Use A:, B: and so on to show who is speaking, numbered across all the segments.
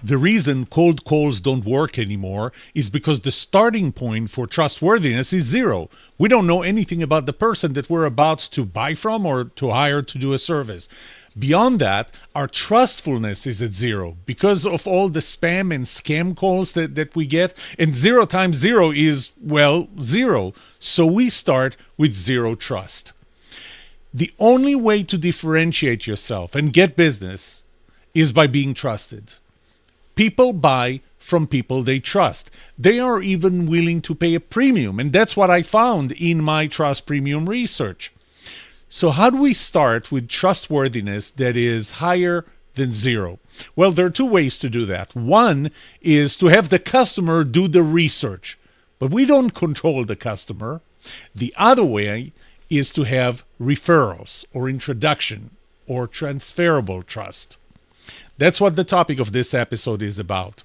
A: The reason cold calls don't work anymore is because the starting point for trustworthiness is zero. We don't know anything about the person that we're about to buy from or to hire to do a service. Beyond that, our trustfulness is at zero because of all the spam and scam calls that we get. And 0 times 0 is, well, 0. So we start with zero trust. The only way to differentiate yourself and get business is by being trusted. People buy from people they trust. They are even willing to pay a premium, and that's what I found in my trust premium research. So how do we start with trustworthiness that is higher than 0? Well, there are 2 ways to do that. One is to have the customer do the research, but we don't control the customer. The other way is to have referrals or introduction or transferable trust. That's what the topic of this episode is about.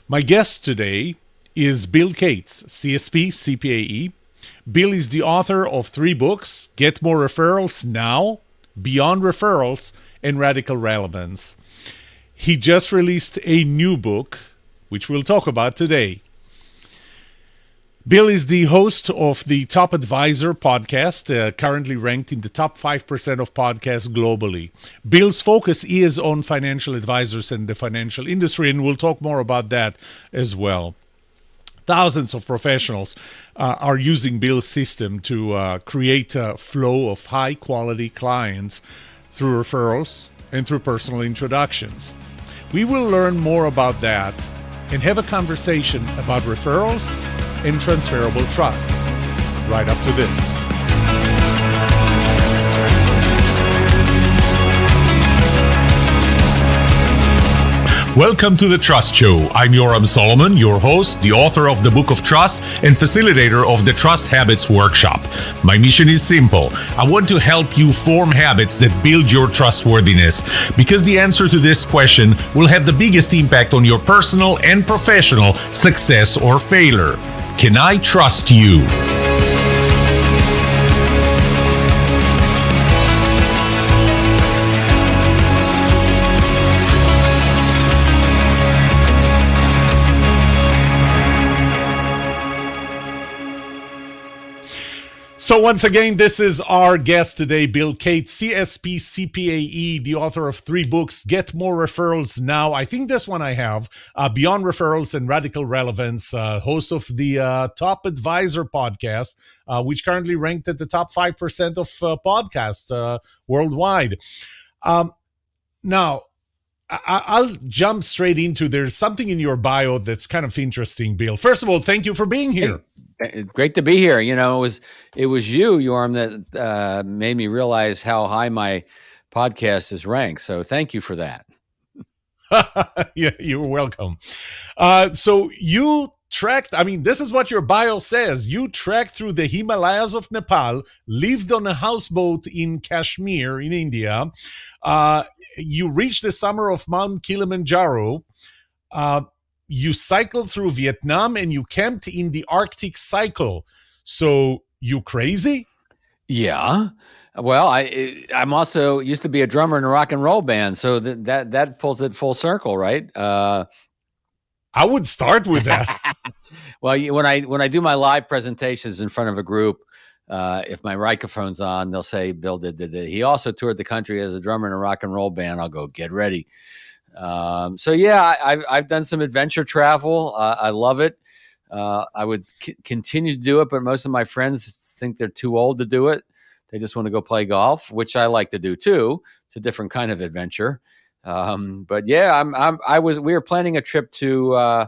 A: My guest today is Bill Cates, CSP, CPAE. Bill is the author of 3 books, Get More Referrals Now, Beyond Referrals, and Radical Relevance. He just released a new book, which we'll talk about today. Bill is the host of the Top Advisor podcast, currently ranked in the top 5% of podcasts globally. Bill's focus is on financial advisors and the financial industry, and we'll talk more about that as well. Thousands of professionals are using Bill's system to create a flow of high-quality clients through referrals and through personal introductions. We will learn more about that and have a conversation about referrals and transferable trust right up to this. Welcome to The Trust Show. I'm Yoram Solomon, your host, the author of the Book of Trust and facilitator of the Trust Habits Workshop. My mission is simple. I want to help you form habits that build your trustworthiness, because the answer to this question will have the biggest impact on your personal and professional success or failure. Can I trust you? So once again, this is our guest today, Bill Cates, CSP, CPAE, the author of 3 books, Get More Referrals Now. I think this one I have, Beyond Referrals and Radical Relevance, host of the Top Advisor podcast, which currently ranked at the top 5% of podcasts worldwide. Now, I'll jump straight into, there's something in your bio that's kind of interesting, Bill. First of all, thank you for being here.
B: Hey, great to be here. You know, it was you, Yoram, that made me realize how high my podcast is ranked. So thank you for that.
A: Yeah, you're welcome. So you trekked, I mean, this is what your bio says. You trekked through the Himalayas of Nepal, lived on a houseboat in Kashmir in India. You reached the summit of Mount Kilimanjaro. You cycled through Vietnam, and you camped in the Arctic Cycle. So you crazy?
B: Yeah. Well, I'm also used to be a drummer in a rock and roll band, so that pulls it full circle, right?
A: I would start with that.
B: Well, when I do my live presentations in front of a group, if my microphone's on, they'll say Bill did. He also toured the country as a drummer in a rock and roll band. I'll go, get ready. So yeah, I've done some adventure travel. I love it. I would continue to do it, but most of my friends think they're too old to do it. They just want to go play golf, which I like to do too. It's a different kind of adventure. But yeah, we were planning a trip to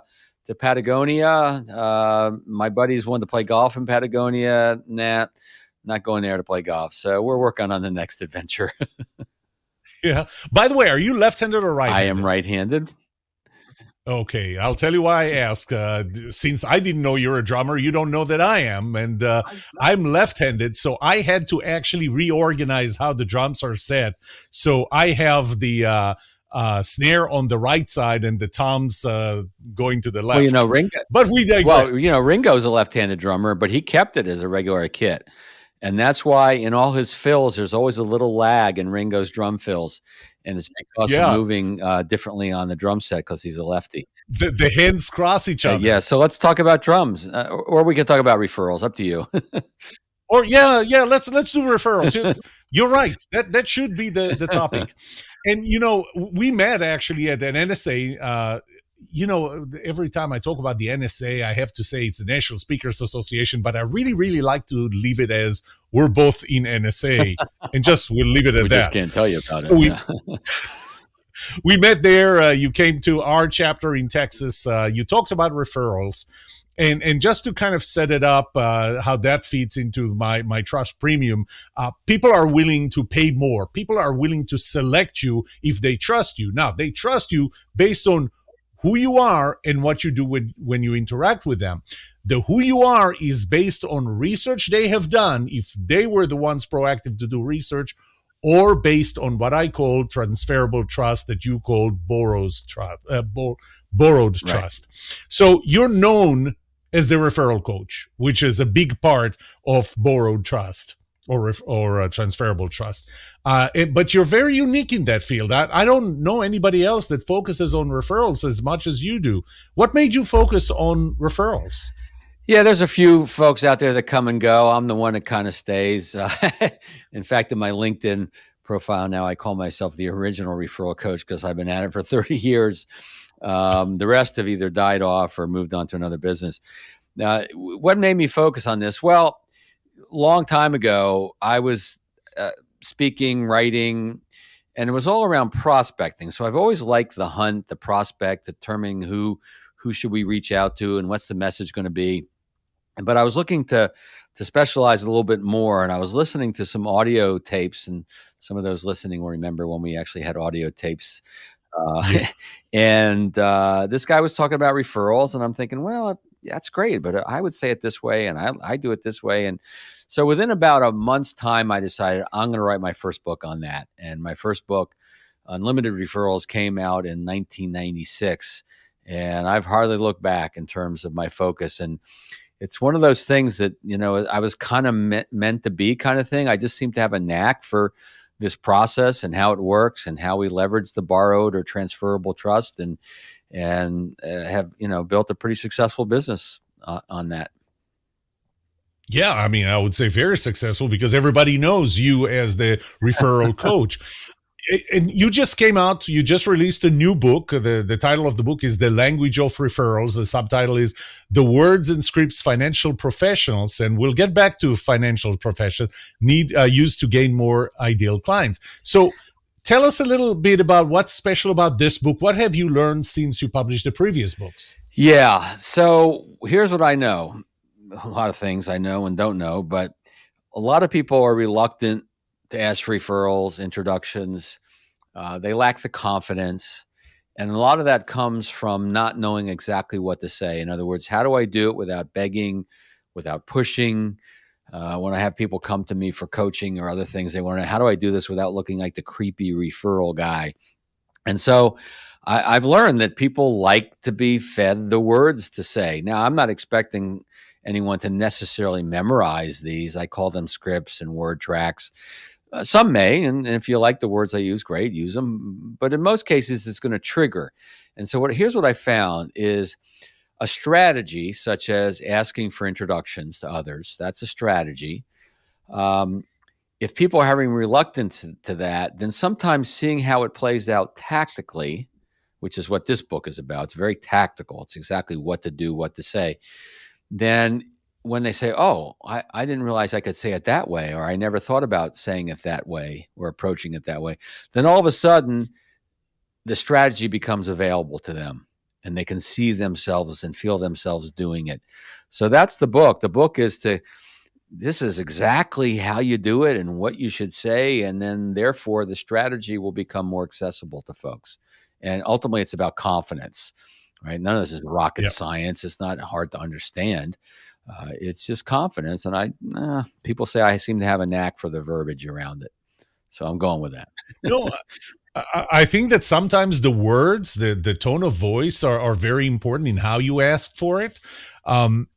B: Patagonia. My buddies wanted to play golf in Patagonia. Nah, not going there to play golf. So we're working on the next adventure.
A: Yeah. By the way, are you left-handed or right-handed?
B: I am right-handed.
A: Okay, I'll tell you why I ask. Since I didn't know you're a drummer, you don't know that I am, and I'm left-handed, so I had to actually reorganize how the drums are set. So I have the snare on the right side and the toms going to the left.
B: Well, you know, Ringo.
A: But we digress.
B: Well, you know, Ringo's a left-handed drummer, but he kept it as a regular kit. And that's why in all his fills, there's always a little lag in Ringo's drum fills. And it's because of
A: Yeah,
B: moving differently on the drum set because he's a lefty.
A: the hands cross each
B: Yeah.
A: other.
B: So let's talk about drums, or we can talk about referrals. Up to you.
A: Or yeah, let's do referrals. You're right. That should be the topic. And we met actually at an NSA. Every time I talk about the NSA, I have to say it's the National Speakers Association, but I really, really like to leave it as we're both in NSA, and we'll leave it at
B: We
A: that.
B: just can't tell you about
A: So
B: it.
A: we met there. You came to our chapter in Texas. You talked about referrals. And just to kind of set it up, how that feeds into my trust premium, people are willing to pay more. People are willing to select you if they trust you. Now, they trust you based on who you are and what you do when you interact with them. The who you are is based on research they have done, if they were the ones proactive to do research, or based on what I call transferable trust that you call borrowed trust. So you're known as the referral coach, which is a big part of borrowed trust or transferable trust. But you're very unique in that field. I don't know anybody else that focuses on referrals as much as you do. What made you focus on referrals?
B: Yeah, there's a few folks out there that come and go. I'm the one that kind of stays. In fact, in my LinkedIn profile now, I call myself the original referral coach because I've been at it for 30 years. The rest have either died off or moved on to another business. What made me focus on this? Well, a long time ago, I was speaking, writing, and it was all around prospecting. So I've always liked the hunt, the prospect, determining who should we reach out to and what's the message going to be. But I was looking to specialize a little bit more, and I was listening to some audio tapes, and some of those listening will remember when we actually had audio tapes. And this guy was talking about referrals, and I'm thinking, well, that's great, but I would say it this way, and I do it this way. And so within about a month's time, I decided I'm going to write my first book on that. And my first book, Unlimited Referrals, came out in 1996, and I've hardly looked back in terms of my focus. And it's one of those things that, I was kind of meant to be kind of thing. I just seem to have a knack for this process and how it works and how we leverage the borrowed or transferable trust, and have, built a pretty successful business on that.
A: Yeah, I mean, I would say very successful because everybody knows you as the referral coach. And you just released a new book. The title of the book is The Language of Referrals. The subtitle is The Words and Scripts Financial Professionals, and we'll get back to financial professionals used to gain more ideal clients. So tell us a little bit about what's special about this book. What have you learned since you published the previous books?
B: Yeah, so here's what I know. A lot of things I know and don't know, but a lot of people are reluctant to ask for referrals, introductions. They lack the confidence. And a lot of that comes from not knowing exactly what to say. In other words, how do I do it without begging, without pushing? When I have people come to me for coaching or other things, they want to know, how do I do this without looking like the creepy referral guy? And so I've learned that people like to be fed the words to say. Now, I'm not expecting anyone to necessarily memorize these. I call them scripts and word tracks. Some may, and if you like the words I use, great, use them. But in most cases, it's going to trigger. And so here's what I found is a strategy, such as asking for introductions to others. That's a strategy. If people are having reluctance to that, then sometimes seeing how it plays out tactically, which is what this book is about. It's very tactical. It's exactly what to do, what to say. Then when they say, oh, I didn't realize I could say it that way, or I never thought about saying it that way or approaching it that way, then all of a sudden the strategy becomes available to them and they can see themselves and feel themselves doing it. So that's the book. The book is this is exactly how you do it and what you should say. And then therefore the strategy will become more accessible to folks. And ultimately it's about confidence, right? None of this is rocket science. It's not hard to understand. It's just confidence. And people say I seem to have a knack for the verbiage around it. So I'm going with that.
A: I think that sometimes the words, the tone of voice are very important in how you ask for it. I'm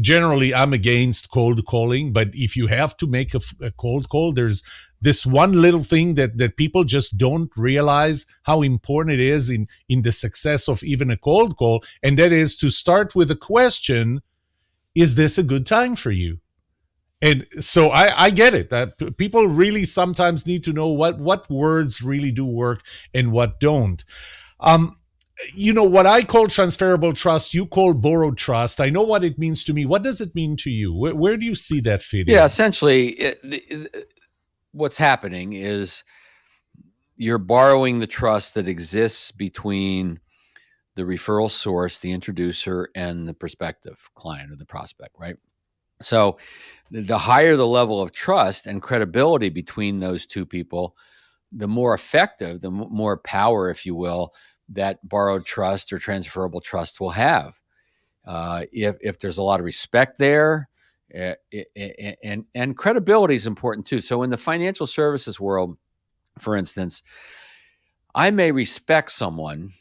A: generally I'm against cold calling, but if you have to make a cold call, there's this one little thing that people just don't realize how important it is in the success of even a cold call, and that is to start with a question: is this a good time for you? And so I get it that people really sometimes need to know what words really do work and what don't. Um, what I call transferable trust, you call borrowed trust. I know what it means to me. What does it mean to you? Where do you see that fit
B: Yeah,
A: in?
B: essentially, what's happening is you're borrowing the trust that exists between the referral source, the introducer, and the prospective client or the prospect, right? So the higher the level of trust and credibility between those two people, the more effective, the more power, if you will, that borrowed trust or transferable trust will have. If there's a lot of respect there, and credibility is important too. So in the financial services world, for instance, I may respect someone,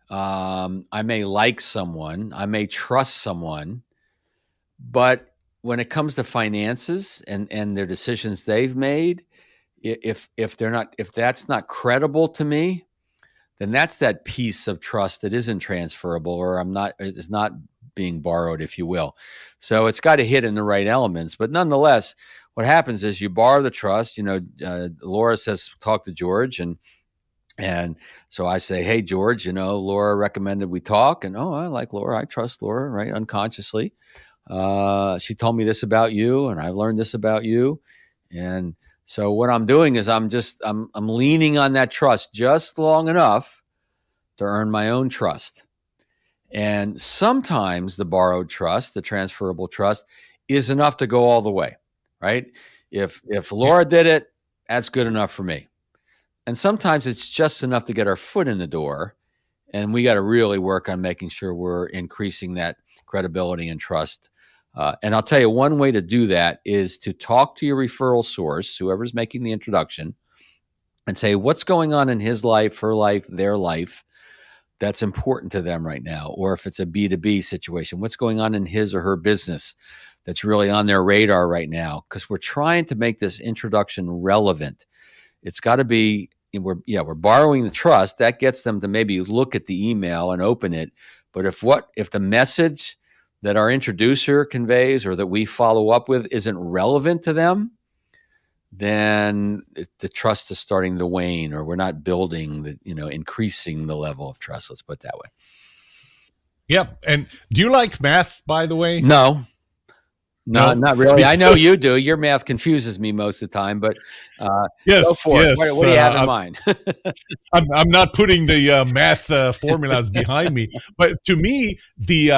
B: I may like someone, I may trust someone, but when it comes to finances and their decisions they've made, if that's not credible to me, then that's that piece of trust that isn't transferable, or is not being borrowed, if you will. So it's got to hit in the right elements. But nonetheless, what happens is you borrow the trust. Laura says, talk to George, and so I say, hey, George, Laura recommended we talk, and I like Laura, I trust Laura, right? Unconsciously, she told me this about you, and I've learned this about you, and so what I'm doing is I'm leaning on that trust just long enough to earn my own trust. And sometimes the borrowed trust, the transferable trust, is enough to go all the way, right? If
A: Yeah.
B: Laura did it, that's good enough for me. And sometimes it's just enough to get our foot in the door, and we got to really work on making sure we're increasing that credibility and trust. And I'll tell you, one way to do that is to talk to your referral source, whoever's making the introduction, and say, what's going on in his life, her life, their life that's important to them right now? Or if it's a B2B situation, what's going on in his or her business that's really on their radar right now? Because we're trying to make this introduction relevant. It's got to be, we're borrowing the trust. That gets them to maybe look at the email and open it. But if the message that our introducer conveys or that we follow up with isn't relevant to them, then the trust is starting to wane, or we're not building increasing the level of trust. Let's put it that way.
A: Yep. And do you like math, by the way?
B: No,
A: No,
B: not really. I know
A: because
B: you do. Your math confuses me most of the time, but go
A: yes,
B: for it.
A: yes.
B: What do you have in mind?
A: I'm not putting the math formulas behind me, but to me, the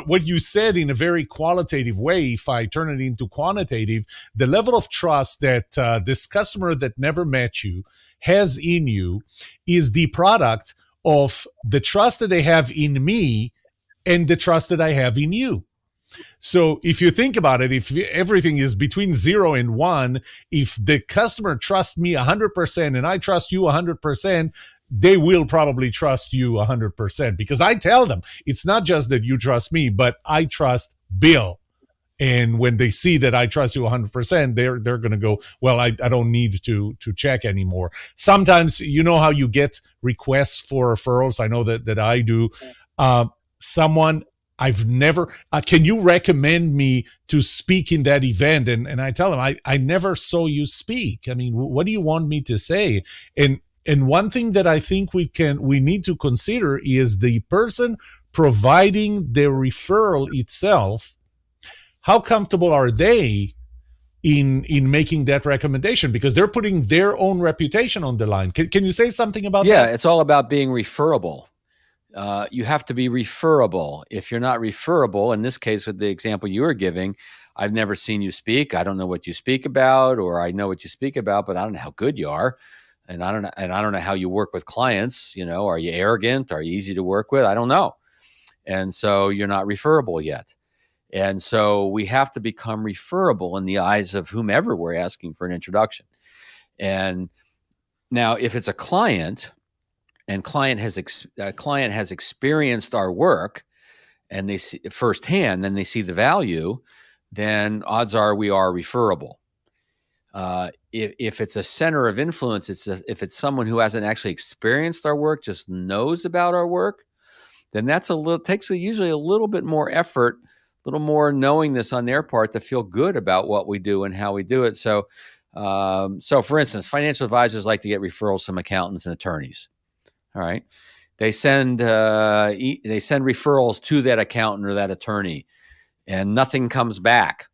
A: what you said in a very qualitative way. If I turn it into quantitative, the level of trust that this customer that never met you has in you is the product of the trust that they have in me and the trust that I have in you. So if you think about it, if everything is between 0 and 1, if the customer trusts me 100% and I trust you 100%, they will probably trust you 100% because I tell them it's not just that you trust me, but I trust Bill. And when they see that I trust you 100%, they're going to go, well, I don't need to check anymore. Sometimes, you know how you get requests for referrals. I know that I do. Someone I've never, can you recommend me to speak in that event? And I tell them, I never saw you speak. I mean, what do you want me to say? And one thing that I think we need to consider is the person providing the referral itself. How comfortable are they in making that recommendation? Because they're putting their own reputation on the line. Can you say something about
B: Yeah,
A: that?
B: it's all about being referable. You have to be referable. If you're not referable, in this case, with the example you were giving, I've never seen you speak. I don't know what you speak about, or I know what you speak about, but I don't know how good you are. And I don't know how you work with clients. Are you arrogant? Are you easy to work with? I don't know. And so you're not referable yet. And so we have to become referable in the eyes of whomever we're asking for an introduction. And now, if it's a client and client has experienced our work and they see firsthand, then they see the value, then odds are we are referable. If it's a center of influence, if it's someone who hasn't actually experienced our work, just knows about our work, then that's takes usually a little bit more effort, a little more knowingness on their part to feel good about what we do and how we do it. So, for instance, financial advisors like to get referrals from accountants and attorneys. All right, they send referrals to that accountant or that attorney, and nothing comes back.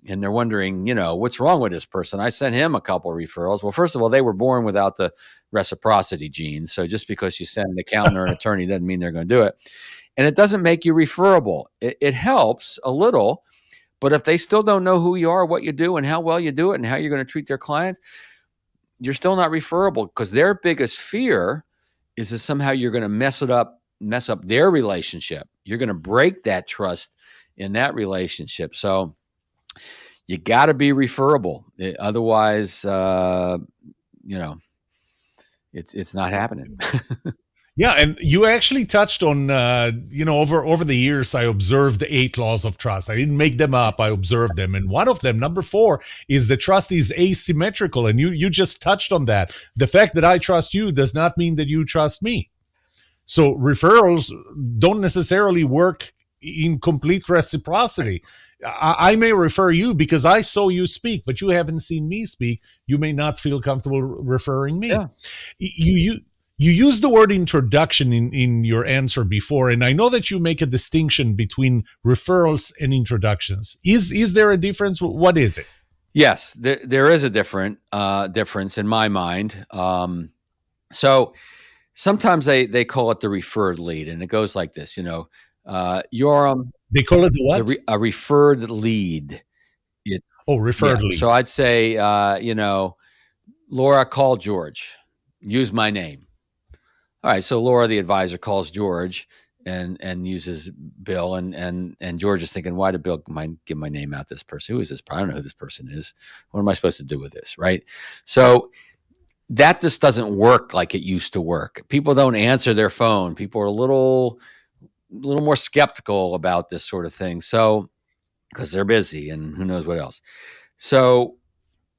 B: And they're wondering, what's wrong with this person? I sent him a couple of referrals. Well, first of all, they were born without the reciprocity gene. So just because you send an accountant or an attorney doesn't mean they're going to do it. And it doesn't make you referable. It helps a little, but if they still don't know who you are, what you do, and how well you do it, and how you're going to treat their clients, you're still not referable, because their biggest fear is that somehow you're going to mess up their relationship. You're going to break that trust in that relationship. So you got to be referable. Otherwise, it's not happening.
A: Yeah, and you actually touched on, over the years, I observed the 8 laws of trust. I didn't make them up; I observed them, and one of them, number 4, is the trust is asymmetrical, and you just touched on that. The fact that I trust you does not mean that you trust me. So referrals don't necessarily work in complete reciprocity. I may refer you because I saw you speak, but you haven't seen me speak. You may not feel comfortable referring me.
B: Yeah.
A: You used the word introduction in your answer before, and I know that you make a distinction between referrals and introductions. Is there a difference? What is it?
B: Yes, there is a difference in my mind. So sometimes they call it the referred lead, and it goes like this. You're
A: They call it the what?
B: A referred lead.
A: Referred lead.
B: So I'd say, Laura, call George. Use my name. All right. So Laura, the advisor, calls George and uses Bill, and George is thinking, why did Bill give my name out to this person? Who is this? I don't know who this person is. What am I supposed to do with this? Right. So that just doesn't work like it used to work. People don't answer their phone. People are a little more skeptical about this sort of thing. So, because they're busy and who knows what else. So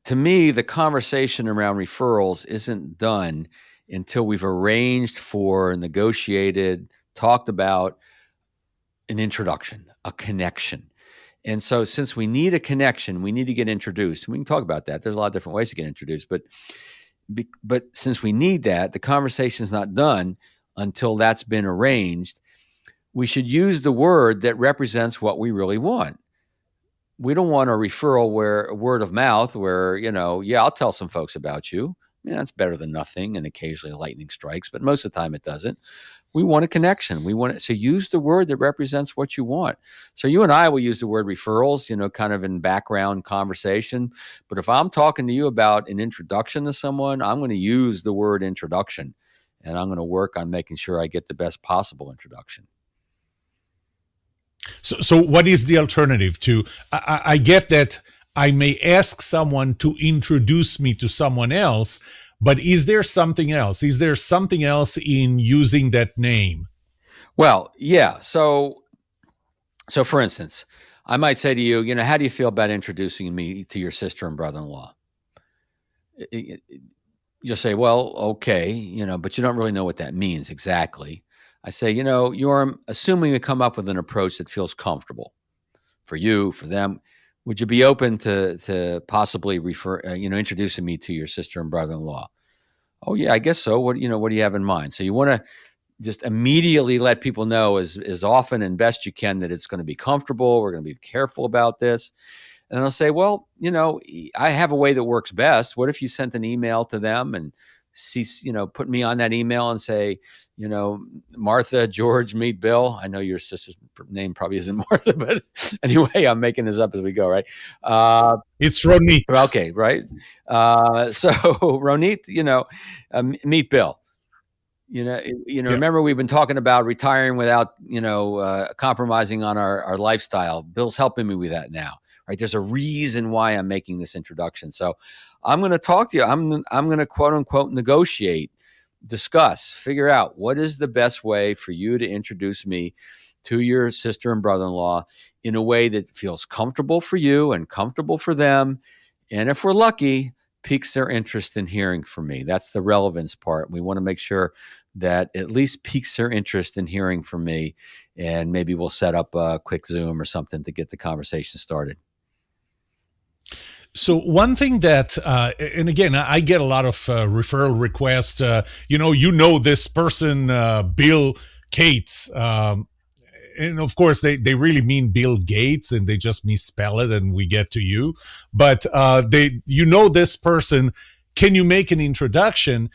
B: to me, the conversation around referrals isn't done until we've arranged for, negotiated, talked about an introduction, a connection. And so since we need a connection, we need to get introduced. We can talk about that. There's a lot of different ways to get introduced, but since we need that, the conversation is not done until that's been arranged. We should use the word that represents what we really want. We don't want a referral where word of mouth, where, I'll tell some folks about you. That's better than nothing. And occasionally lightning strikes, but most of the time it doesn't. We want a connection. We want it. So use the word that represents what you want. So you and I will use the word referrals, kind of in background conversation. But if I'm talking to you about an introduction to someone, I'm going to use the word introduction, and I'm going to work on making sure I get the best possible introduction.
A: So what is the alternative to? I get that I may ask someone to introduce me to someone else, but is there something else? Is there something else in using that name?
B: Well, yeah. So for instance, I might say to you, how do you feel about introducing me to your sister and brother-in-law? You'll say, well, okay, but you don't really know what that means exactly. I say, you're assuming to come up with an approach that feels comfortable for you, for them. Would you be open to possibly introducing me to your sister and brother-in-law? Oh yeah, I guess so. What do you have in mind? So you want to just immediately let people know as often and best you can that it's going to be comfortable. We're going to be careful about this. And I'll say, well, I have a way that works best. What if you sent an email to them and put me on that email and say, Martha, George, meet Bill. I know your sister's name probably isn't Martha, but anyway, I'm making this up as we go, right?
A: It's Ronit.
B: Okay, right. So Ronit, meet Bill. Remember we've been talking about retiring without, compromising on our lifestyle. Bill's helping me with that now, right? There's a reason why I'm making this introduction. So I'm going to talk to you. I'm going to quote unquote negotiate, discuss, figure out what is the best way for you to introduce me to your sister and brother-in-law in a way that feels comfortable for you and comfortable for them. And if we're lucky, piques their interest in hearing from me. That's the relevance part. We want to make sure that at least piques their interest in hearing from me. And maybe we'll set up a quick Zoom or something to get the conversation started.
A: So one thing that, and again, I get a lot of referral requests. This person, Bill Gates, and of course they really mean Bill Gates, and they just misspell it, and we get to you. But this person. Can you make an introduction?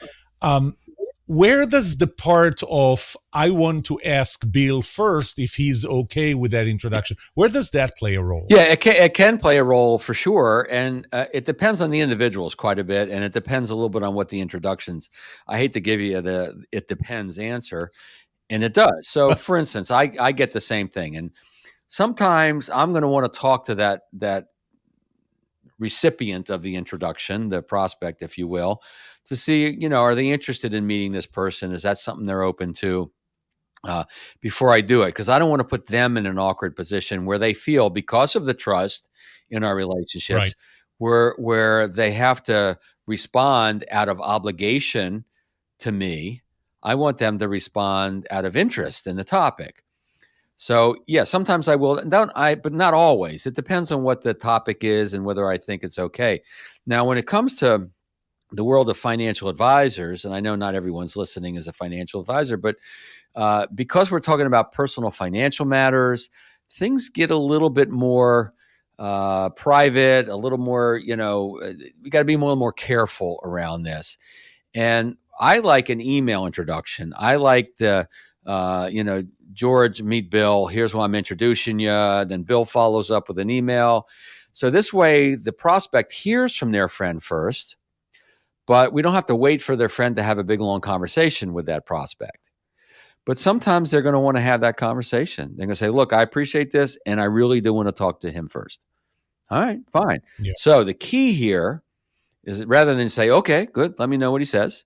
A: Where does the part of I want to ask Bill first if he's okay with that introduction, where does that play a role?
B: Yeah, it can play a role for sure. And it depends on the individuals quite a bit. And it depends a little bit on what the introductions. I hate to give you the it depends answer. And it does. So for instance, I get the same thing. And sometimes I'm going to want to talk to that recipient of the introduction, the prospect, if you will, to see, are they interested in meeting this person? Is that something they're open to before I do it? Because I don't want to put them in an awkward position where they feel, because of the trust in our relationships,
A: right,
B: where they have to respond out of obligation to me. I want them to respond out of interest in the topic. So yeah, sometimes I will, but not always. It depends on what the topic is and whether I think it's okay. Now, when it comes to the world of financial advisors, and I know not everyone's listening as a financial advisor, but because we're talking about personal financial matters, things get a little bit more private, a little more, we got to be a little more careful around this. And I like an email introduction. I like the, George, meet Bill. Here's why I'm introducing you. Then Bill follows up with an email. So this way, the prospect hears from their friend first, but we don't have to wait for their friend to have a big, long conversation with that prospect. But sometimes they're going to want to have that conversation. They're going to say, look, I appreciate this, and I really do want to talk to him first. All right, fine.
A: Yeah.
B: So the key here is rather than say, okay, good, let me know what he says,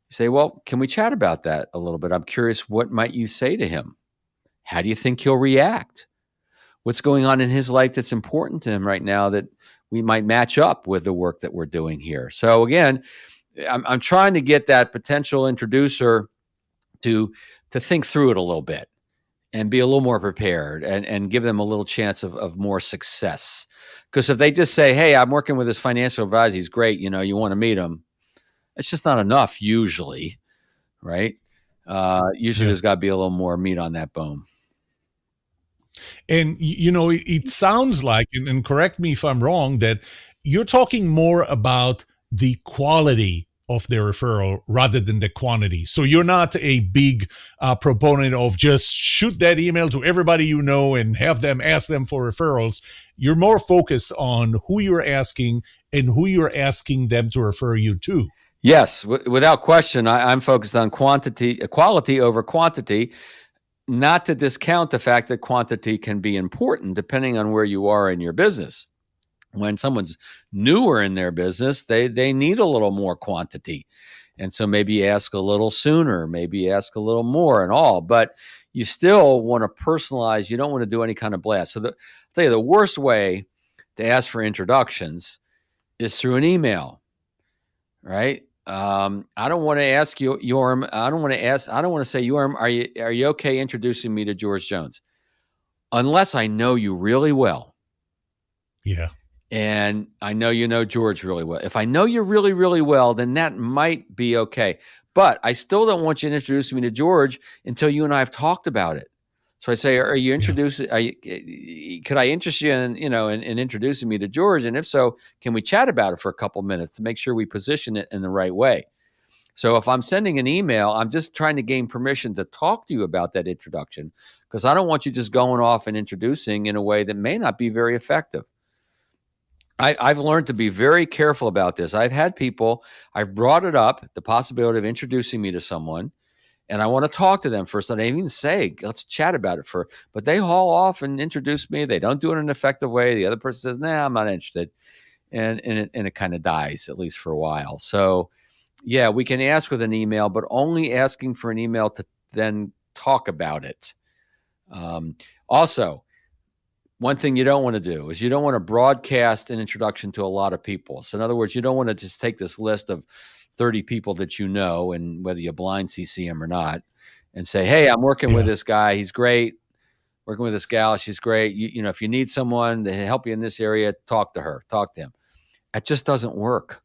B: you say, well, can we chat about that a little bit? I'm curious, what might you say to him? How do you think he'll react? What's going on in his life that's important to him right now that we might match up with the work that we're doing here? So again, I'm trying to get that potential introducer to think through it a little bit and be a little more prepared and give them a little chance of more success. Because if they just say, hey, I'm working with this financial advisor, he's great, you want to meet him, it's just not enough usually, right? Usually there's got to be a little more meat on that bone.
A: And, it sounds like, and correct me if I'm wrong, that you're talking more about the quality of the referral rather than the quantity. So you're not a big proponent of just shoot that email to everybody you know and have them ask them for referrals. You're more focused on who you're asking and who you're asking them to refer you to.
B: Yes, without question, I'm focused on quality over quantity. Not to discount the fact that quantity can be important depending on where you are in your business. When someone's newer in their business, they need a little more quantity. And so maybe ask a little sooner, maybe ask a little more and all, but you still want to personalize. You don't want to do any kind of blast. So I'll tell you, the worst way to ask for introductions is through an email, right? I don't want to ask you, Yorm. I don't want to say, Yorm, are you okay introducing me to George Jones? Unless I know you really well.
A: Yeah.
B: And I know you know George really well. If I know you really, really well, then that might be okay. But I still don't want you to introduce me to George until you and I have talked about it. So I say, are you introducing? Could I interest you in introducing me to George? And if so, can we chat about it for a couple minutes to make sure we position it in the right way? So if I'm sending an email, I'm just trying to gain permission to talk to you about that introduction, because I don't want you just going off and introducing in a way that may not be very effective. I've learned to be very careful about this. I've brought it up, the possibility of introducing me to someone, and I want to talk to them first. And I even say, let's chat about it first. But they haul off and introduce me. They don't do it in an effective way. The other person says, nah, I'm not interested. And it kind of dies, at least for a while. So, yeah, we can ask with an email, but only asking for an email to then talk about it. Also, one thing you don't want to do is you don't want to broadcast an introduction to a lot of people. So in other words, you don't want to just take this list of 30 people that you know, and whether you blind CC them or not, and say, hey, I'm working with this guy. He's great. Working with this gal. She's great. You know, if you need someone to help you in this area, talk to her, talk to him. That just doesn't work.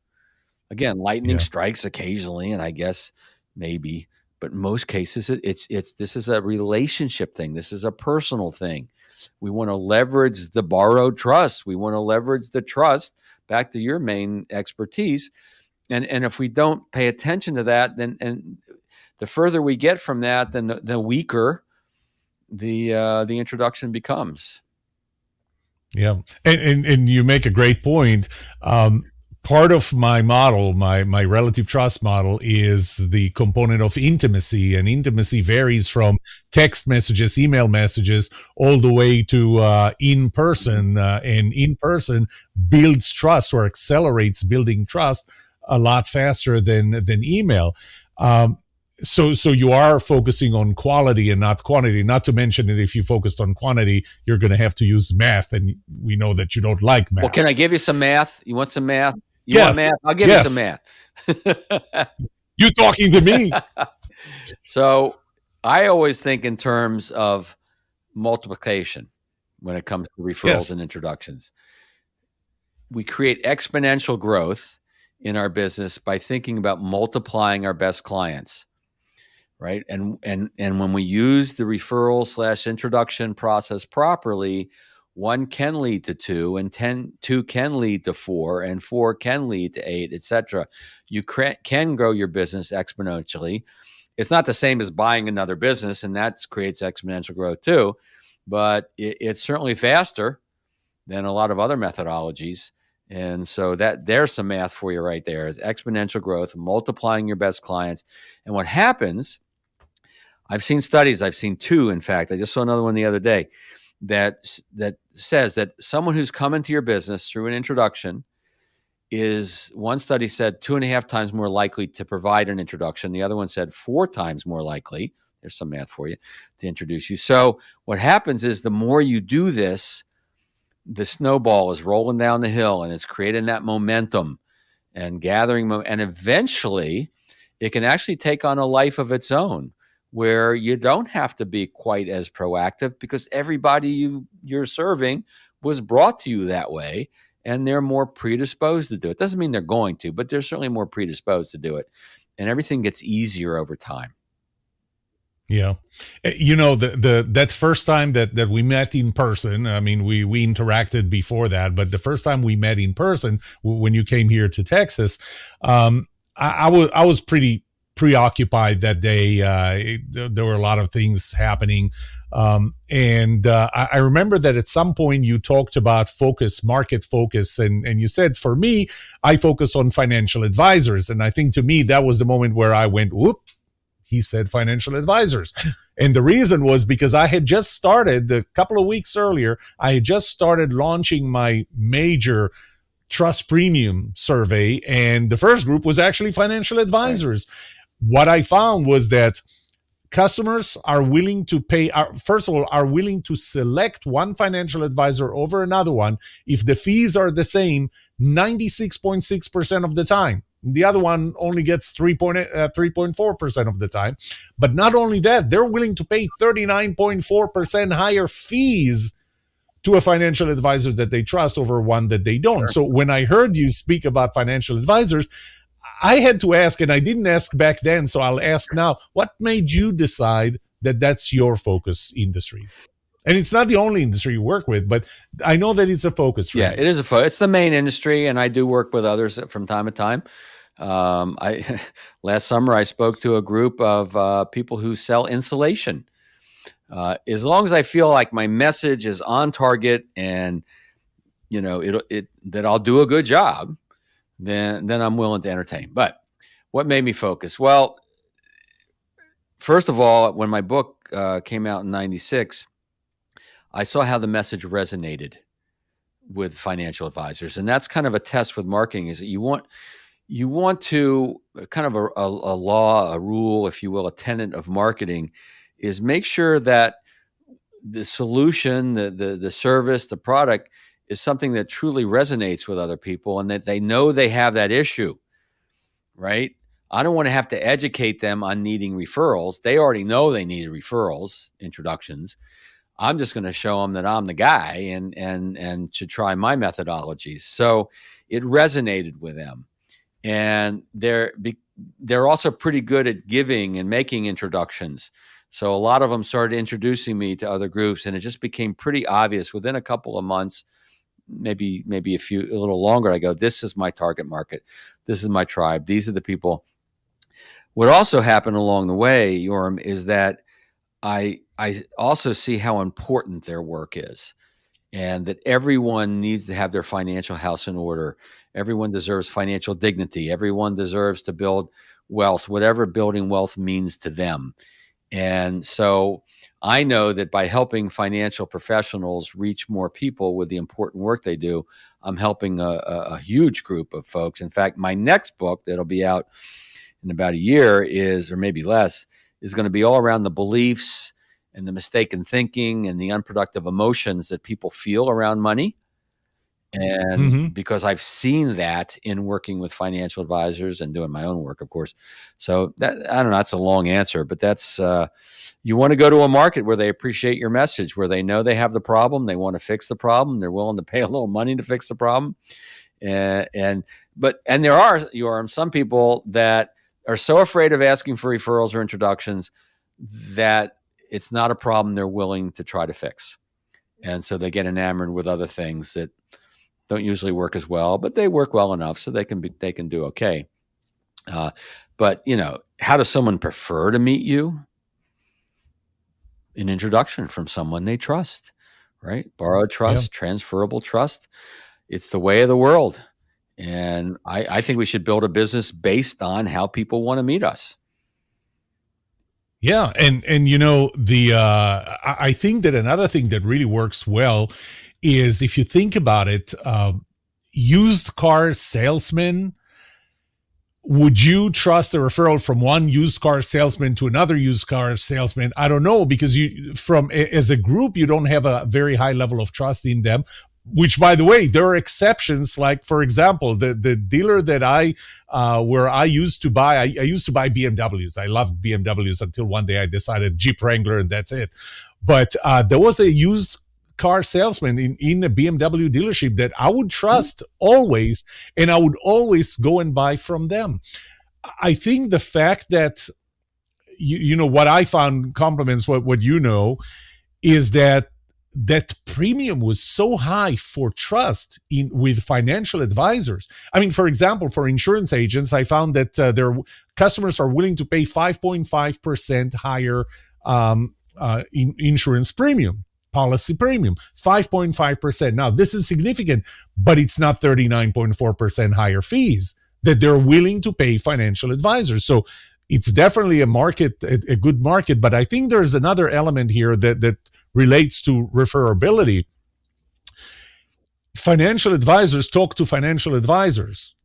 B: Again, lightning strikes occasionally, and I guess maybe, but in most cases, this is a relationship thing. This is a personal thing. We want to leverage the borrowed trust. We want to leverage the trust back to your main expertise. And if we don't pay attention to that, then and the further we get from that, then the weaker the introduction becomes.
A: Yeah, and you make a great point. Part of my model, my relative trust model, is the component of intimacy, and intimacy varies from text messages, email messages, all the way to in person. And in person builds trust or accelerates building trust a lot faster than email. So you are focusing on quality and not quantity. Not to mention that if you focused on quantity, you're going to have to use math, and we know that you don't like math.
B: Well, can I give you some math? You want some math? You want math? I'll give you some math.
A: You talking to me?
B: So I always think in terms of multiplication when it comes to referrals and introductions. We create exponential growth in our business by thinking about multiplying our best clients, right? And when we use the referral / introduction process properly, 1 can lead to 2, and 2 can lead to 4, and 4 can lead to 8, etc. You can grow your business exponentially. It's not the same as buying another business, and that creates exponential growth too, but it's certainly faster than a lot of other methodologies. And so there's some math for you right there. It's exponential growth, multiplying your best clients. And what happens, I've seen studies, I've seen 2, in fact, I just saw another one the other day, that says that someone who's come into your business through an introduction is, one study said 2.5 times more likely to provide an introduction. The other one said 4 times more likely, there's some math for you, to introduce you. So what happens is the more you do this, the snowball is rolling down the hill, and it's creating that momentum and gathering and eventually it can actually take on a life of its own, where you don't have to be quite as proactive because everybody you're serving was brought to you that way, and they're more predisposed to do it. Doesn't mean they're going to, but they're certainly more predisposed to do it. And everything gets easier over time.
A: Yeah. You know, that first time that we met in person, I mean, we interacted before that, but the first time we met in person, when you came here to Texas, I was pretty preoccupied that day. There were a lot of things happening. And I remember that at some point you talked about market focus. And you said, for me, I focus on financial advisors. And I think to me, that was the moment where I went, whoop. He said financial advisors. And the reason was because I had just started, a couple of weeks earlier, I had just started launching my major trust premium survey. And the first group was actually financial advisors. Right. What I found was that customers are willing to pay, first of all, are willing to select one financial advisor over another one if the fees are the same 96.6% of the time. The other one only gets 3.4% of the time. But not only that, they're willing to pay 39.4% higher fees to a financial advisor that they trust over one that they don't. Sure. So when I heard you speak about financial advisors, I had to ask, and I didn't ask back then, so I'll ask now, what made you decide that that's your focus industry? And it's not the only industry you work with, but I know that it's a focus for you.
B: It is it's the main industry, and I do work with others from time to time. Last summer I spoke to a group of people who sell insulation. As long as I feel like my message is on target and that I'll do a good job, then I'm willing to entertain. But what made me focus? Well, first of all, when my book came out in '96, I saw how the message resonated with financial advisors, and that's kind of a test with marketing. Is that you want to kind of a law, a rule, if you will, a tenet of marketing is make sure that the solution, the service, the product is something that truly resonates with other people and that they know they have that issue, right? I don't want to have to educate them on needing referrals. They already know they need referrals, introductions. I'm just going to show them that I'm the guy and should try my methodologies. So it resonated with them. And they're also pretty good at giving and making introductions. So a lot of them started introducing me to other groups, and it just became pretty obvious within a couple of months, maybe a little longer. I go, this is my target market. This is my tribe. These are the people. What also happened along the way, Yoram, is that I also see how important their work is, and that everyone needs to have their financial house in order. Everyone deserves financial dignity. Everyone deserves to build wealth, whatever building wealth means to them. And so I know that by helping financial professionals reach more people with the important work they do, I'm helping a huge group of folks. In fact, my next book that'll be out in about a year or maybe less, is going to be all around the beliefs and the mistaken thinking and the unproductive emotions that people feel around money. And because I've seen that in working with financial advisors and doing my own work, of course. So that, I don't know, that's a long answer, but that's, you want to go to a market where they appreciate your message, where they know they have the problem, they want to fix the problem, they're willing to pay a little money to fix the problem. And there are some people that are so afraid of asking for referrals or introductions that it's not a problem they're willing to try to fix. And so they get enamored with other things that don't usually work as well, but they work well enough so they can do okay. But how does someone prefer to meet you? An introduction from someone they trust, right? Borrowed trust, transferable trust. It's the way of the world. And I think we should build a business based on how people want to meet us.
A: Yeah, and I think that another thing that really works well is, if you think about it, used car salesman. Would you trust a referral from one used car salesman to another used car salesman? I don't know, because as a group, you don't have a very high level of trust in them. Which, by the way, there are exceptions. Like, for example, the dealer that where I used to buy, I used to buy BMWs. I loved BMWs until one day I decided Jeep Wrangler, and that's it. But there was a used car salesman in a BMW dealership that I would trust always, and I would always go and buy from them. I think the fact that, what I found complements what is that premium was so high for trust with financial advisors. I mean, for example, for insurance agents, I found that their customers are willing to pay 5.5% higher in insurance premium, policy premium, 5.5%. Now, this is significant, but it's not 39.4% higher fees that they're willing to pay financial advisors. So it's definitely a good market. But I think there's another element here that relates to referability. Financial advisors talk to financial advisors.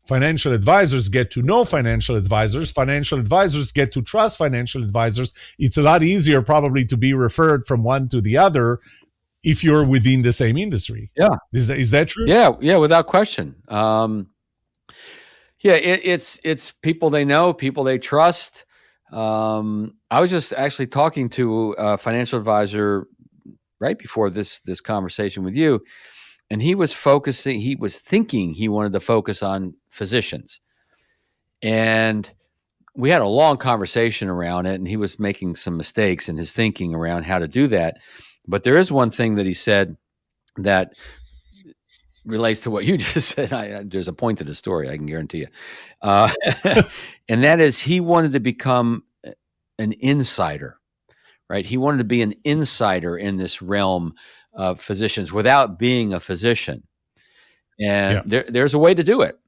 A: Financial advisors get to know financial advisors. Financial advisors get to trust financial advisors. It's a lot easier probably to be referred from one to the other if you're within the same industry.
B: Yeah.
A: Is that true?
B: Yeah, without question. It's people they know, people they trust. I was just actually talking to a financial advisor right before this conversation with you, and he was thinking he wanted to focus on physicians. And we had a long conversation around it, and he was making some mistakes in his thinking around how to do that. But there is one thing that he said that relates to what you just said. There's a point to the story, I can guarantee you. And that is, he wanted to become an insider, right? He wanted to be an insider in this realm of physicians without being a physician. And there's a way to do it.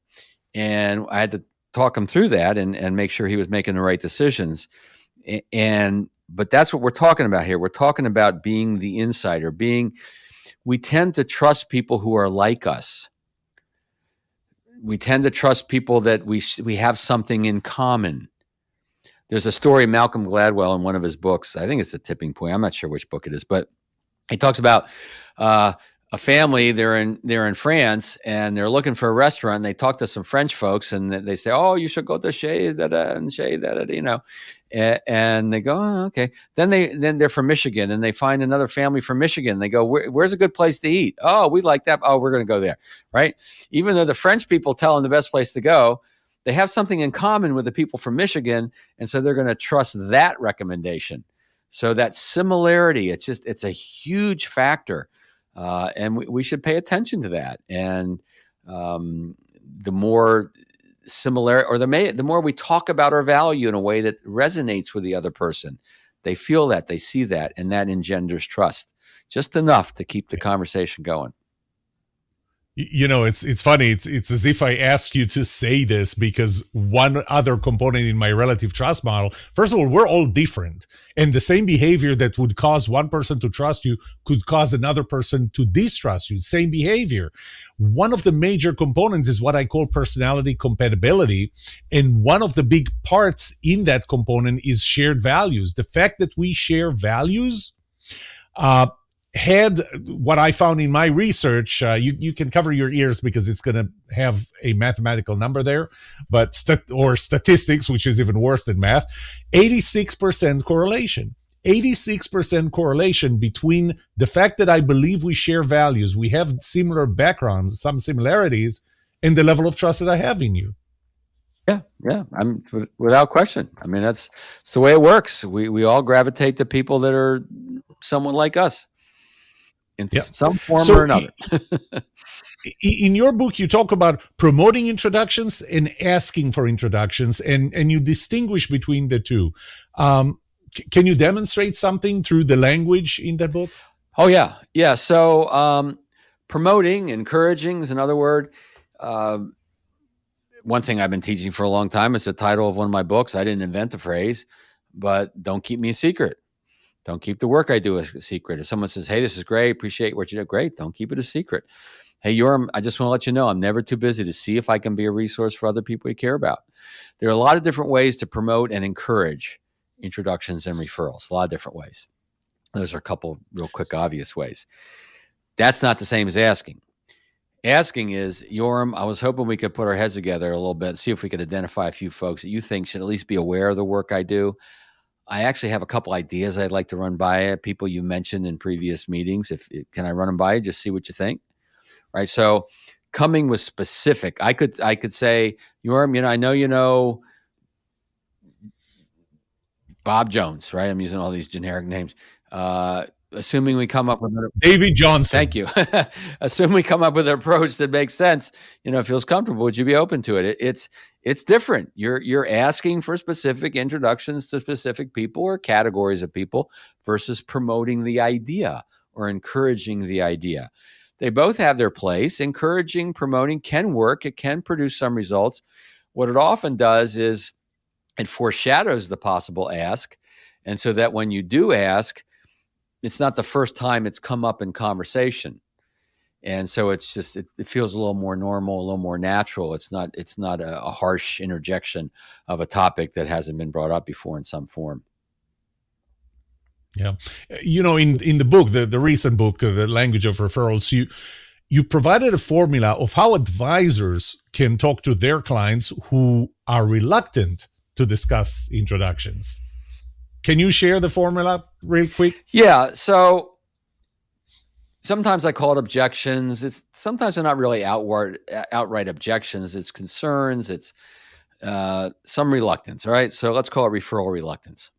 B: And I had to talk him through that and make sure he was making the right decisions. But that's what we're talking about here. We're talking about being the insider, we tend to trust people who are like us. We tend to trust people that we have something in common. There's a story, Malcolm Gladwell, in one of his books. I think it's The Tipping Point. I'm not sure which book it is, but He talks about a family. They're in France, and they're looking for a restaurant. And they talk to some French folks, and they say, "Oh, you should go to Chez Dada and Chez Dada," And they go, "Oh, okay." Then they're from Michigan, and they find another family from Michigan. They go, "Where's a good place to eat?" "Oh, we like that. Oh, we're going to go there." Right? Even though the French people tell them the best place to go, they have something in common with the people from Michigan, and so they're going to trust that recommendation. So that similarity, it's a huge factor, and we should pay attention to that. And the more similar, or the more we talk about our value in a way that resonates with the other person, they feel that, they see that, and that engenders trust, just enough to keep the conversation going.
A: It's funny. It's as if I ask you to say this, because one other component in my relative trust model, first of all, we're all different, and the same behavior that would cause one person to trust you could cause another person to distrust you. Same behavior. One of the major components is what I call personality compatibility, and one of the big parts in that component is shared values. The fact that we share values had, what I found in my research, you can cover your ears because it's going to have a mathematical number there, but or statistics, which is even worse than math. 86% correlation. 86% correlation between the fact that I believe we share values, we have similar backgrounds, some similarities, and the level of trust that I have in you.
B: Yeah, I'm without question. I mean, that's the way it works. We all gravitate to people that are someone like us in some form or another.
A: In your book, you talk about promoting introductions and asking for introductions, and you distinguish between the two. Can you demonstrate something through the language in that book?
B: Oh, yeah. So promoting, encouraging is another word. One thing I've been teaching for a long time is the title of one of my books. I didn't invent the phrase, but don't keep me a secret. Don't keep the work I do a secret. If someone says, "Hey, this is great, appreciate what you do," great. Don't keep it a secret. "Hey, Yoram, I just want to let you know I'm never too busy to see if I can be a resource for other people you care about." There are a lot of different ways to promote and encourage introductions and referrals, a lot of different ways. Those are a couple real quick, obvious ways. That's not the same as asking. Asking is, "Yoram, I was hoping we could put our heads together a little bit, see if we could identify a few folks that you think should at least be aware of the work I do. I actually have a couple ideas I'd like to run by people you mentioned in previous meetings. Can I run them by you, just see what you think?" Right. So coming with specific, I could say, "Yoram, I know Bob Jones," right? I'm using all these generic names. Assuming we come up with
A: David Johnson.
B: Thank you. Assume we come up with an approach that makes sense, feels comfortable. Would you be open to it? It's different. You're asking for specific introductions to specific people or categories of people versus promoting the idea or encouraging the idea. They both have their place. Encouraging, promoting can work. It can produce some results. What it often does is it foreshadows the possible ask. And so that when you do ask, it's not the first time it's come up in conversation. And so it's just, it feels a little more normal, a little more natural. It's not a harsh interjection of a topic that hasn't been brought up before in some form.
A: Yeah. In the book, the recent book, The Language of Referrals, you provided a formula of how advisors can talk to their clients who are reluctant to discuss introductions. Can you share the formula real quick?
B: Yeah. So sometimes I call it objections. Sometimes they're not really outright objections. It's concerns. It's some reluctance. All right. So let's call it referral reluctance.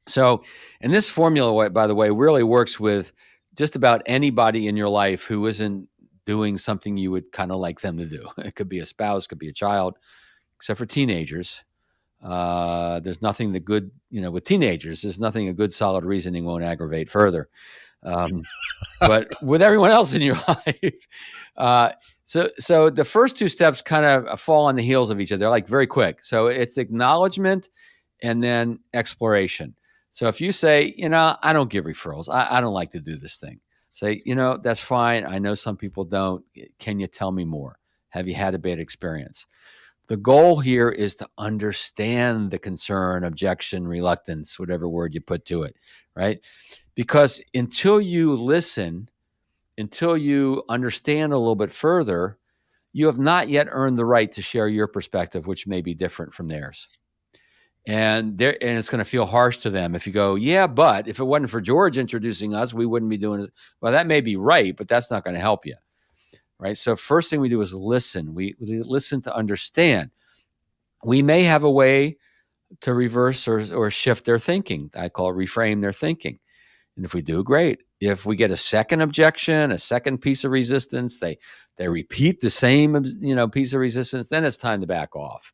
B: So, and this formula, by the way, really works with just about anybody in your life who isn't doing something you would kind of like them to do. It could be a spouse, could be a child, except for teenagers. There's nothing that good, with teenagers, there's nothing a good solid reasoning won't aggravate further. But with everyone else in your life, so the first two steps kind of fall on the heels of each other. They're like very quick. So it's acknowledgement and then exploration. So if you say, "I don't give referrals. I don't like to do this thing." Say, "That's fine. I know some people don't. Can you tell me more? Have you had a bad experience?" The goal here is to understand the concern, objection, reluctance, whatever word you put to it, right? Because until you listen, until you understand a little bit further, you have not yet earned the right to share your perspective, which may be different from theirs. And it's going to feel harsh to them if you go, yeah, but if it wasn't for George introducing us, we wouldn't be doing it. Well, that may be right, but that's not going to help you, right? So first thing we do is listen. We listen to understand. We may have a way to reverse or shift their thinking. I call it reframe their thinking. And if we do, great. If we get a second objection, a second piece of resistance, they repeat the same piece of resistance, then it's time to back off.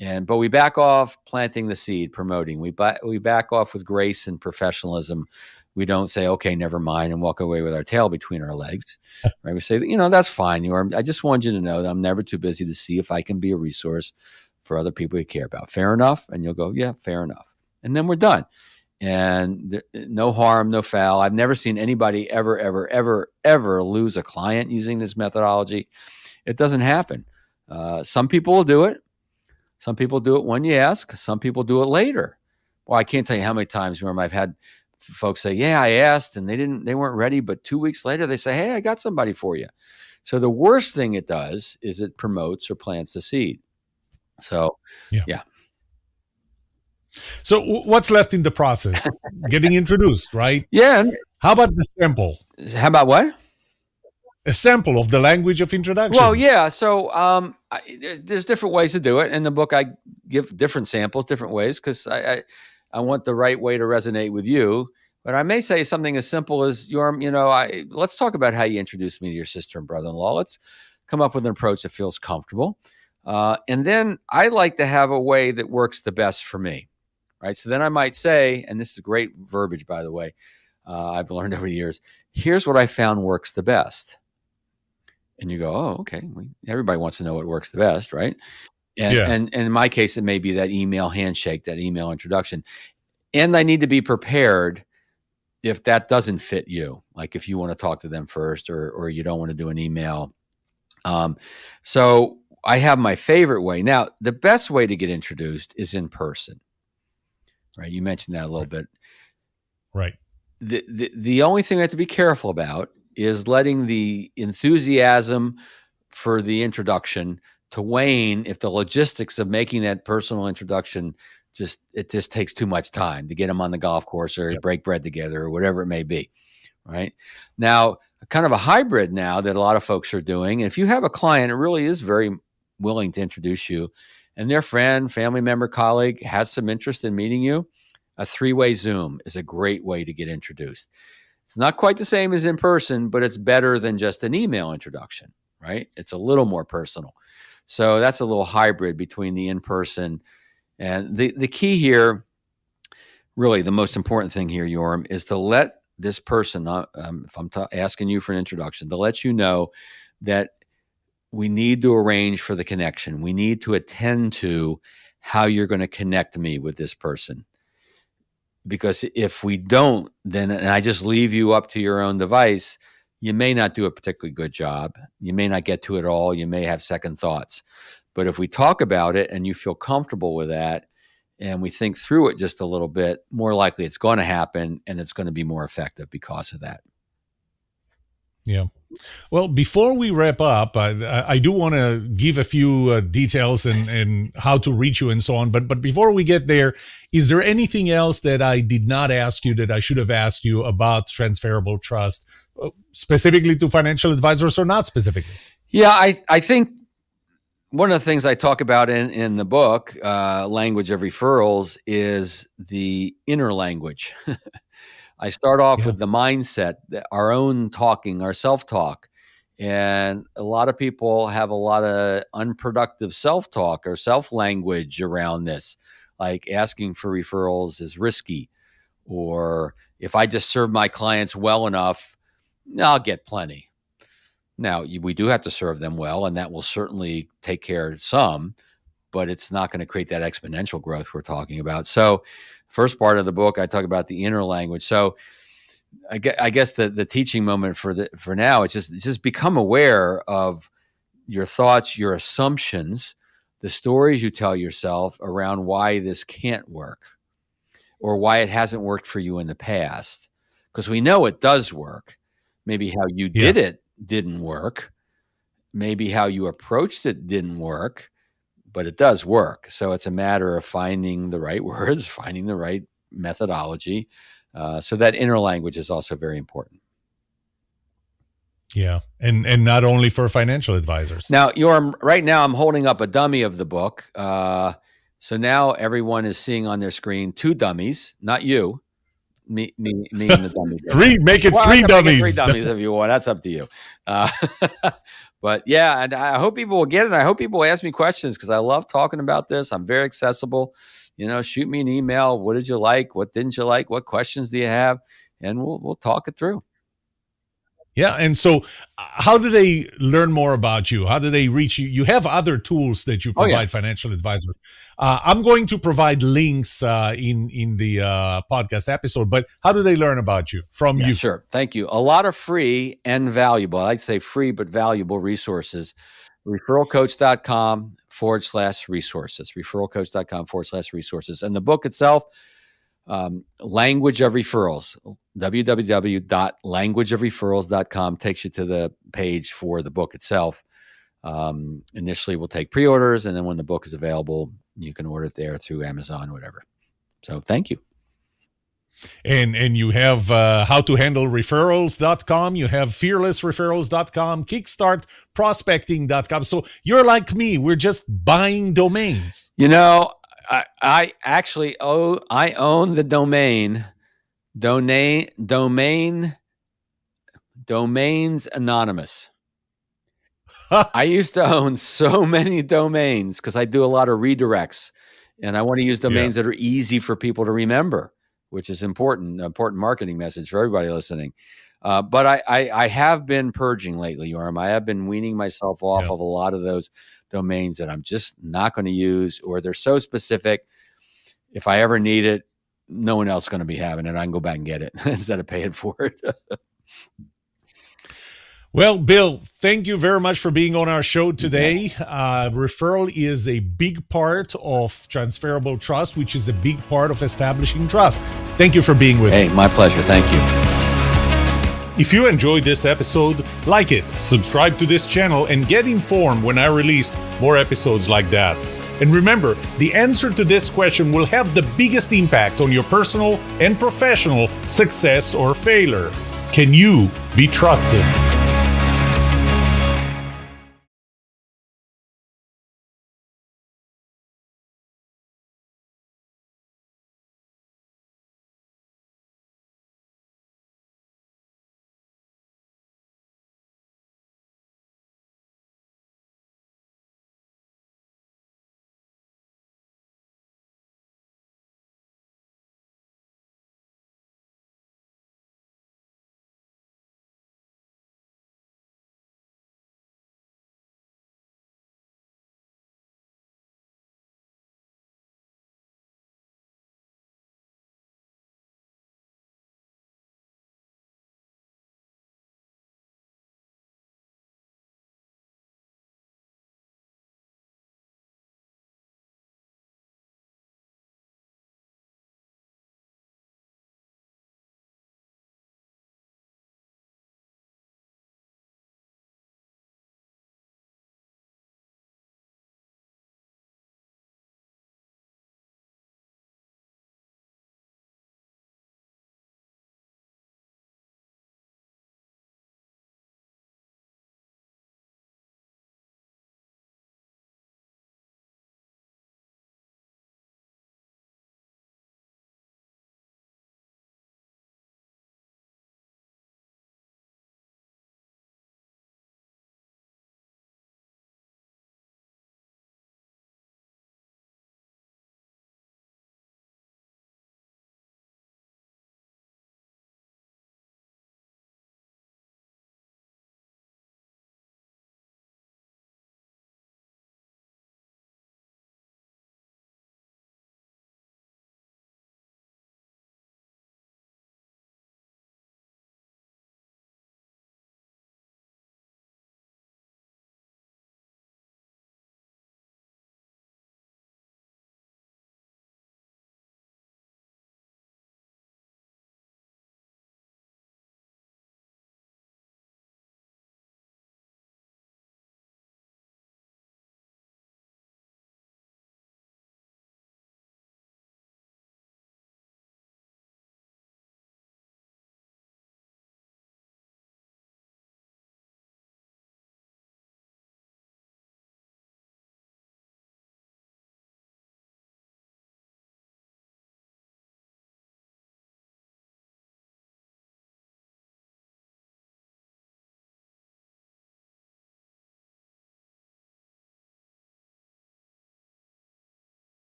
B: But we back off planting the seed, promoting. We back off with grace and professionalism. We don't say, okay, never mind, and walk away with our tail between our legs. Right? We say, that's fine. I just want you to know that I'm never too busy to see if I can be a resource for other people you care about. Fair enough? And you'll go, yeah, fair enough. And then we're done. And no harm, no foul. I've never seen anybody ever lose a client using this methodology. It doesn't happen. Some people will do it. Some people do it when you ask. Some people do it later. Well, I can't tell you how many times where I've had folks say, yeah, I asked and they weren't ready. But 2 weeks later, they say, hey, I got somebody for you. So the worst thing it does is it promotes or plants the seed. So, yeah.
A: So what's left in the process? Getting introduced, right?
B: Yeah.
A: How about the sample?
B: How about what?
A: A sample of the language of introduction.
B: Well, yeah. So there's different ways to do it. In the book, I give different samples, different ways, because I want the right way to resonate with you. But I may say something as simple as, let's talk about how you introduced me to your sister and brother-in-law. Let's come up with an approach that feels comfortable. And then I like to have a way that works the best for me. Right. So then I might say, and this is great verbiage, by the way, I've learned over the years, here's what I found works the best. And you go, oh, okay. Everybody wants to know what works the best, right? And in my case, it may be that email handshake, that email introduction. And I need to be prepared if that doesn't fit you, like if you want to talk to them first or you don't want to do an email. So I have my favorite way. Now, the best way to get introduced is in person. Right. You mentioned that a little bit.
A: Right.
B: The only thing I have to be careful about is letting the enthusiasm for the introduction to wane if the logistics of making that personal introduction just takes too much time to get them on the golf course or break bread together or whatever it may be. Right. Now, kind of a hybrid now that a lot of folks are doing. And if you have a client, it really is very willing to introduce you, and their friend, family member, colleague has some interest in meeting you, a 3-way Zoom is a great way to get introduced. It's not quite the same as in person, but it's better than just an email introduction, right? It's a little more personal. So that's a little hybrid between the in-person and the key here, really the most important thing here, Yoram, is to let this person, if I'm asking you for an introduction, to let you know that we need to arrange for the connection. We need to attend to how you're going to connect me with this person. Because if we don't, then, and I just leave you up to your own device, you may not do a particularly good job. You may not get to it all. You may have second thoughts. But if we talk about it and you feel comfortable with that, and we think through it just a little bit, more likely it's going to happen and it's going to be more effective because of that.
A: Yeah. Well, before we wrap up, I do want to give a few details and how to reach you and so on. But before we get there, is there anything else that I did not ask you that I should have asked you about transferable trust, specifically to financial advisors or not specifically?
B: Yeah, I think one of the things I talk about in the book, Language of Referrals, is the inner language. I start off with the mindset, our own talking, our self-talk. And a lot of people have a lot of unproductive self-talk or self-language around this, like asking for referrals is risky, or if I just serve my clients well enough, I'll get plenty. Now, we do have to serve them well, and that will certainly take care of some, but it's not going to create that exponential growth we're talking about. So first part of the book, I talk about the inner language. So I guess the teaching moment for now is just become aware of your thoughts, your assumptions, the stories you tell yourself around why this can't work or why it hasn't worked for you in the past. because we know it does work. Maybe how you did it didn't work. Maybe how you approached it didn't work, but it does work. So it's a matter of finding the right words, finding the right methodology. So that inner language is also very important.
A: Yeah, and not only for financial advisors.
B: Now, right now I'm holding up a dummy of the book. So now everyone is seeing on their screen 2 dummies, not you. Me and the dummy.
A: Make it 3 dummies.
B: 3 dummies if you want. That's up to you. But yeah, and I hope people will get it. I hope people will ask me questions because I love talking about this. I'm very accessible. Shoot me an email. What did you like? What didn't you like? What questions do you have? And we'll talk it through.
A: Yeah. And so how do they learn more about you? How do they reach you? You have other tools that you provide financial advisors. I'm going to provide links in the podcast episode, but how do they learn about you from you?
B: Sure. Thank you. A lot of free and valuable, I'd say free, but valuable resources. Referralcoach.com/resources. Referralcoach.com/resources. And the book itself, Language of Referrals, www.languageofreferrals.com takes you to the page for the book itself. Initially, we'll take pre-orders, and then when the book is available, you can order it there through Amazon, whatever. So thank you.
A: And you have howtohandlereferrals.com, you have fearlessreferrals.com, kickstartprospecting.com. So you're like me, we're just buying domains.
B: I actually I own the domains Anonymous. I used to own so many domains because I do a lot of redirects, and I want to use domains that are easy for people to remember, which is important marketing message for everybody listening. But I have been purging lately, Yoram. I have been weaning myself off of a lot of those domains that I'm just not going to use, or they're so specific. If I ever need it, no one else is going to be having it. I can go back and get it instead of paying for it.
A: Well, Bill, thank you very much for being on our show today. Referral is a big part of transferable trust, which is a big part of establishing trust. Thank you for being with me.
B: Hey, my pleasure. Thank you.
A: If you enjoyed this episode, like it, subscribe to this channel, and get informed when I release more episodes like that. And remember, the answer to this question will have the biggest impact on your personal and professional success or failure. Can you be trusted?